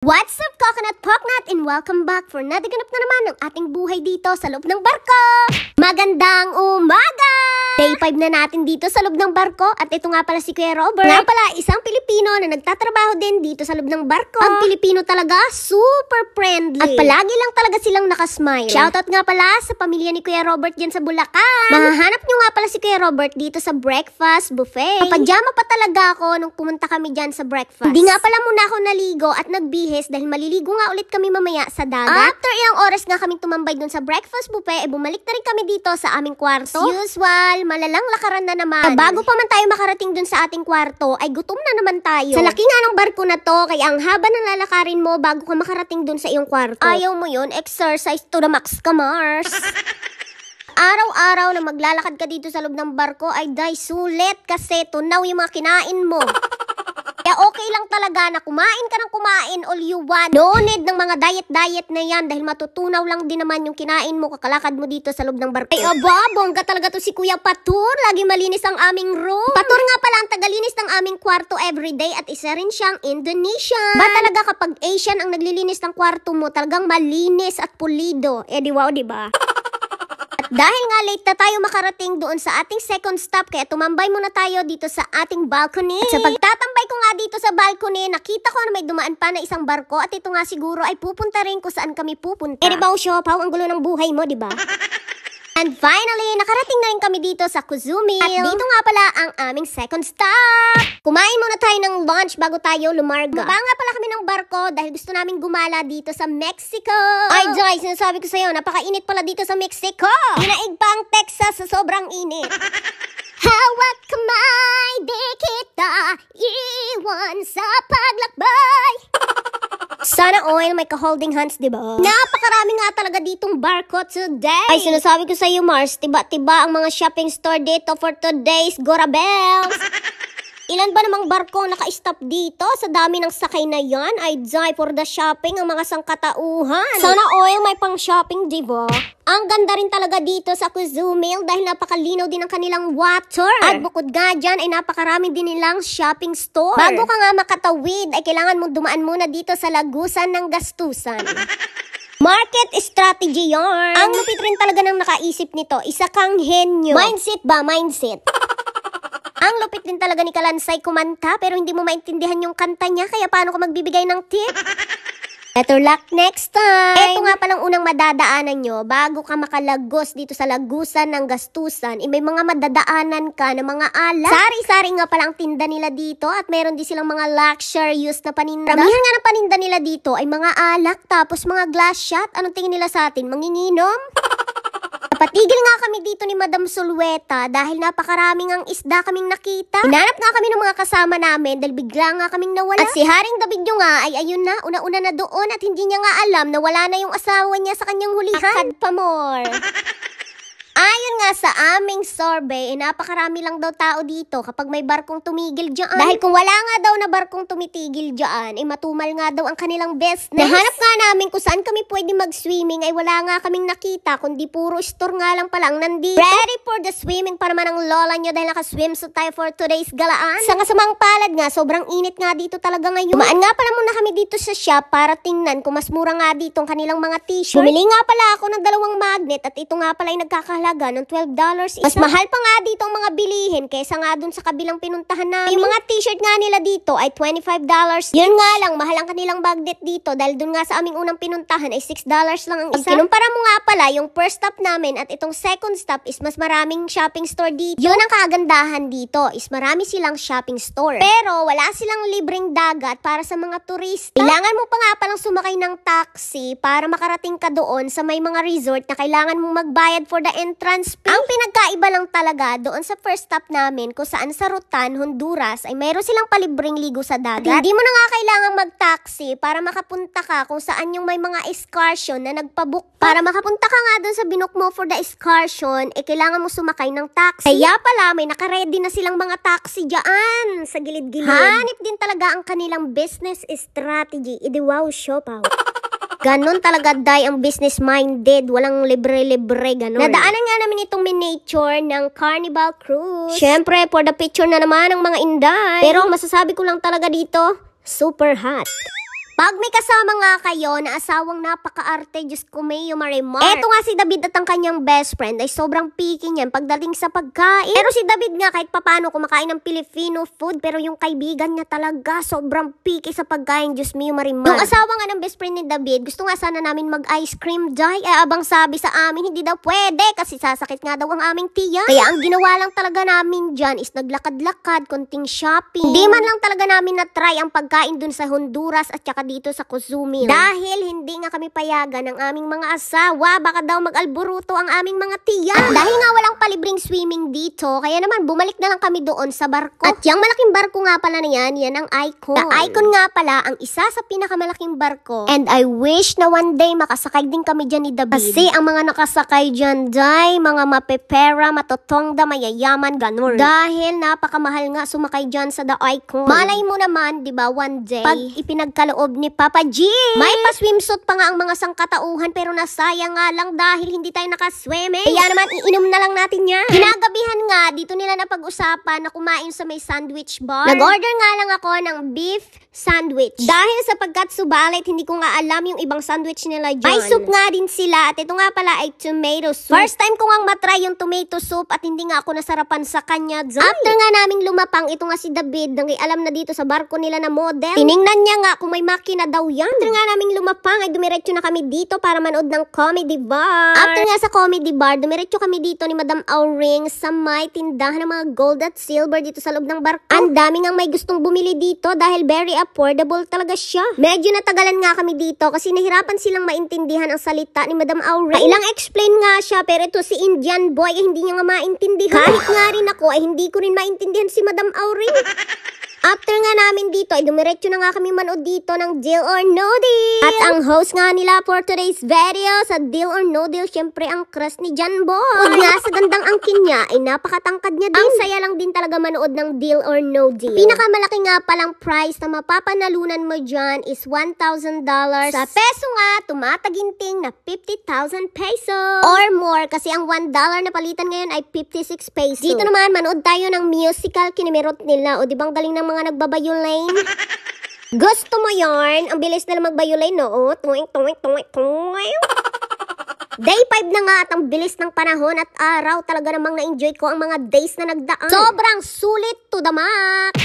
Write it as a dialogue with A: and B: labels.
A: What's up, Coconut Poknut, and welcome back for nadaganap na naman ng ating buhay dito sa loob ng barko! Magandang umaga! Day 5 na natin dito sa loob ng barko at ito nga pala si Kuya Robert. Nga pala, isang Pilipino na nagtatrabaho din dito sa loob ng barko. Ang Pilipino talaga, super friendly. At palagi lang talaga silang nakasmile. Shoutout nga pala sa pamilya ni Kuya Robert dyan sa Bulacan. Mahahanap nyo nga pala si Kuya Robert dito sa breakfast buffet. Kapajama pa talaga ako nung pumunta kami dyan sa breakfast. Hindi nga pala muna ako naligo at nagbihis dahil maliligo nga ulit kami mamaya sa dagat. After ilang oras nga kaming tumambay dun sa breakfast buffet, bumalik na rin kami dito sa aming kwarto. As usual, malalang lakaran na naman. Bago pa man tayo makarating dun sa ating kwarto, ay gutom na naman tayo. Sa laki nga ng barko na to, kaya ang haba ng lalakarin mo bago ka makarating dun sa iyong kwarto. Ayaw mo yun, exercise to the max ka, Mars. Araw-araw na maglalakad ka dito sa loob ng barko ay day sulit kasi tunaw yung mga kinain mo. Kaya okay lang talaga na kumain ka ng kumain all you want. No need ng mga diet na yan dahil matutunaw lang din naman yung kinain mo kakalakad mo dito sa loob ng barko. Ay aba, bongga talaga to si Kuya Patur. Lagi malinis ang aming room. Patur nga pala ang tagalinis ng aming kwarto everyday at isa rin siyang Indonesian. Ba talaga kapag Asian ang naglilinis ng kwarto mo, talagang malinis at pulido. Eh di wow, di ba? Dahil nga late na tayo makarating doon sa ating second stop, kaya tumambay muna tayo dito sa ating balcony. At sa pagtatambay ko nga dito sa balcony, nakita ko na may dumaan pa na isang barko at ito nga siguro ay pupunta rin kung saan kami pupunta. Eh di ba, Siopaw, ang gulo ng buhay mo, di ba? And finally, nakarating na rin kami dito sa Cozumel. At dito nga pala ang aming second stop. Kumain muna tayo ng lunch bago tayo lumarga. Baba nga pala kami ng barko dahil gusto namin gumala dito sa Mexico. Ay, Joy, sinasabi ko sa'yo, napakainit pala dito sa Mexico. Hinaig pa ang Texas sa sobrang init. Hawak kamay, di kita iwan sa paglakbay. Sana all may ka-holding hands, diba? Napakarami nga talaga ditong barko today. Ay, sinasabi ko sa iyo, Mars, tiba-tiba ang mga shopping store dito for today's Gorabels. Ilan ba namang barko naka-stop dito? Sa dami ng sakay na yan, ay die for the shopping ang mga sangkatauhan. Sana all may pang-shopping, diba? Ang ganda rin talaga dito sa Cozumel dahil napakalinaw din ang kanilang water. At bukod nga dyan ay napakarami din nilang shopping store. Bago ka nga makatawid ay kailangan mong dumaan muna dito sa lagusan ng gastusan. Market strategy yarn. Ang lupit rin talaga ng nakaisip nito. Isa kang henyo. Mindset ba? Mindset. Ang lupit din talaga ni Kalansay kumanta pero hindi mo maintindihan yung kanta niya kaya paano ka magbibigay ng tip? Better luck next time! Ito nga palang unang madadaanan nyo bago ka makalagos dito sa lagusan ng gastusan. May mga madadaanan ka na mga alak. Sari-sari nga palang tinda nila dito at meron din silang mga luxurious na paninda. Ramihan nga ng paninda nila dito ay mga alak tapos mga glass shot. Anong tingin nila sa atin? Manginginom? Patigil nga kami dito ni Madam Sulweta dahil napakaraming ang isda kaming nakita. Hinanap nga kami ng mga kasama namin dahil bigla nga kaming nawala. At si Haring David nyo nga ay ayun na, una-una na doon at hindi niya nga alam na wala na yung asawa niya sa kanyang hulihan. Akad pa more. Ayon nga sa aming survey, napakarami lang daw tao dito kapag may barkong tumigil dyan. Dahil kung wala nga daw na barkong tumitigil dyan, matumal nga daw ang kanilang business. Nahanap nga namin kung saan kami pwede mag-swimming ay wala nga kaming nakita, kundi puro store nga lang palang nandito. Ready for the swimming pa naman ang lola nyo dahil naka-swimsuit tayo for today's galaan. Sa kasamang palad nga, sobrang init nga dito talaga ngayon. Dumaan nga pala muna kami dito sa shop para tingnan kung mas mura nga dito ang kanilang mga t-shirt. Bumili nga pala ako ng 2 magnet at ito nga pala ay nagkakahalaga ng $12 isa. Mas mahal pa nga dito ang mga bilihin kaysa nga dun sa kabilang pinuntahan namin. Yung mga t-shirt nga nila dito ay $25. Yun nga lang, mahal ang kanilang magnet dito dahil dun nga sa aming unang pinuntahan ay $6 lang ang isa. Kinumpara mo nga pala, yung first stop namin at itong second stop is mas maraming shopping store dito. Yun ang kagandahan dito is marami silang shopping store. Pero wala silang libreng dagat para sa mga turista. Kailangan mo pa nga palang sumakay ng taxi para makarating ka doon sa may mga resort na kailangan mong magbayad for the entrance fee. Ang pinagkaiba lang talaga doon sa first stop namin kung saan sa Rutan, Honduras ay mayroon silang palibreng ligo sa dagat. Hindi mo na nga kailangan mag-taxi para makapunta ka kung saan yung may mga excursion na nagpabook. Para makapunta ka nga doon sa binook mo for the excursion, kailangan mo sumakay ng taxi. Kaya pala may nakaready na silang mga taxi dyan sa gilid-gilid. Hanip din talaga ang kanilang business strategy. Idi wow, Siopaw. Ganon talaga, day, ang business-minded. Walang libre-libre, ganon. Nadaanan nga namin itong miniature ng Carnival Cruise. Siyempre, for the picture na naman ang mga inday. Pero masasabi ko lang talaga dito, super hot. Pag may kasama nga kayo na asawang napaka-arte, Diyos ko Mayo Marimar. Eto nga si David at ang kanyang best friend ay sobrang picky niyan pagdating sa pagkain. Pero si David nga kahit papano kumakain ng Filipino food, pero yung kaibigan niya talaga sobrang picky sa pagkain, Diyos Mayo Marimar. Yung asawa nga ng best friend ni David, gusto nga sana namin mag-ice cream day. Abang sabi sa amin, hindi daw pwede kasi sasakit nga daw ang aming tiyan. Kaya ang ginawa lang talaga namin dyan is naglakad-lakad, konting shopping. Hindi man lang talaga namin na-try ang pagkain dun sa Honduras at saka dito sa Cozumel. Dahil hindi nga kami payagan ng aming mga asawa, baka daw mag-alburuto ang aming mga tiyan. At dahil nga walang palibreng swimming dito, kaya naman bumalik na lang kami doon sa barko. At yung malaking barko nga pala na yan ang Icon. Na Icon nga pala ang isa sa pinakamalaking barko. And I wish na one day makasakay din kami dyan ni David. Kasi ang mga nakasakay dyan, day, mga mapepera, matotongda, mayayaman, ganun. Dahil napakamahal nga sumakay dyan sa The Icon. Malay mo naman, di ba, one day, pag ipinagkaloob ni Papa G, may pa-swimsuit pa nga ang mga sangkatauhan, pero nasayang nga lang dahil hindi tayo nakaswimming. Kaya naman, iinom na lang natin yan. Ginagabihan nga, dito nila napag-usapan na kumain sa may sandwich bar. Nag-order nga lang ako ng beef sandwich. Dahil sapagkat subalit, hindi ko nga alam yung ibang sandwich nila dyan. May soup nga din sila, at ito nga pala ay tomato soup. First time ko nga matry yung tomato soup at hindi nga ako nasarapan sa kanya dyan. After nga naming lumapang, ito nga si David, nang alam na dito sa barko nila na model. Tiningnan niya nga kung may makina daw yan. After nga naming lumapang, ay dumiretso na kami dito para manood ng comedy bar. After nga sa comedy bar, dumiretso kami dito ni Madam Auring sa may tindahan ng mga gold at silver dito sa loob ng barko. Ang dami nga may gustong bumili dito dahil very affordable talaga siya. Medyo natagalan nga kami dito kasi nahirapan silang maintindihan ang salita ni Madam Auring. Ilang explain nga siya, pero ito si Indian boy ay hindi niya nga maintindihan. Kahit nga rin ako ay hindi ko rin maintindihan si Madam Auring. After nga namin dito, ay dumiretso na nga kami manood dito ng Deal or No Deal. At ang host nga nila for today's video sa Deal or No Deal, syempre ang crush ni John Boy. Bukod nga sa gandang angkin niya, ay napakatangkad niya din. Ang saya lang din talaga manood ng Deal or No Deal. Pinakamalaki nga palang prize na mapapanalunan mo dyan is $1,000. Sa peso nga, tumataginting na 50,000 pesos. Or more, kasi ang $1 na palitan ngayon ay 56 pesos. Dito naman, manood tayo ng musical kinimirot nila. O di bang galing ng mga nagbabayulane? Gusto mo yarn? Ang bilis nila magbayulane, no? Tuwing. Day 5 na nga at ang bilis ng panahon at araw. Talaga namang na-enjoy ko ang mga days na nagdaan. Sobrang sulit to the max.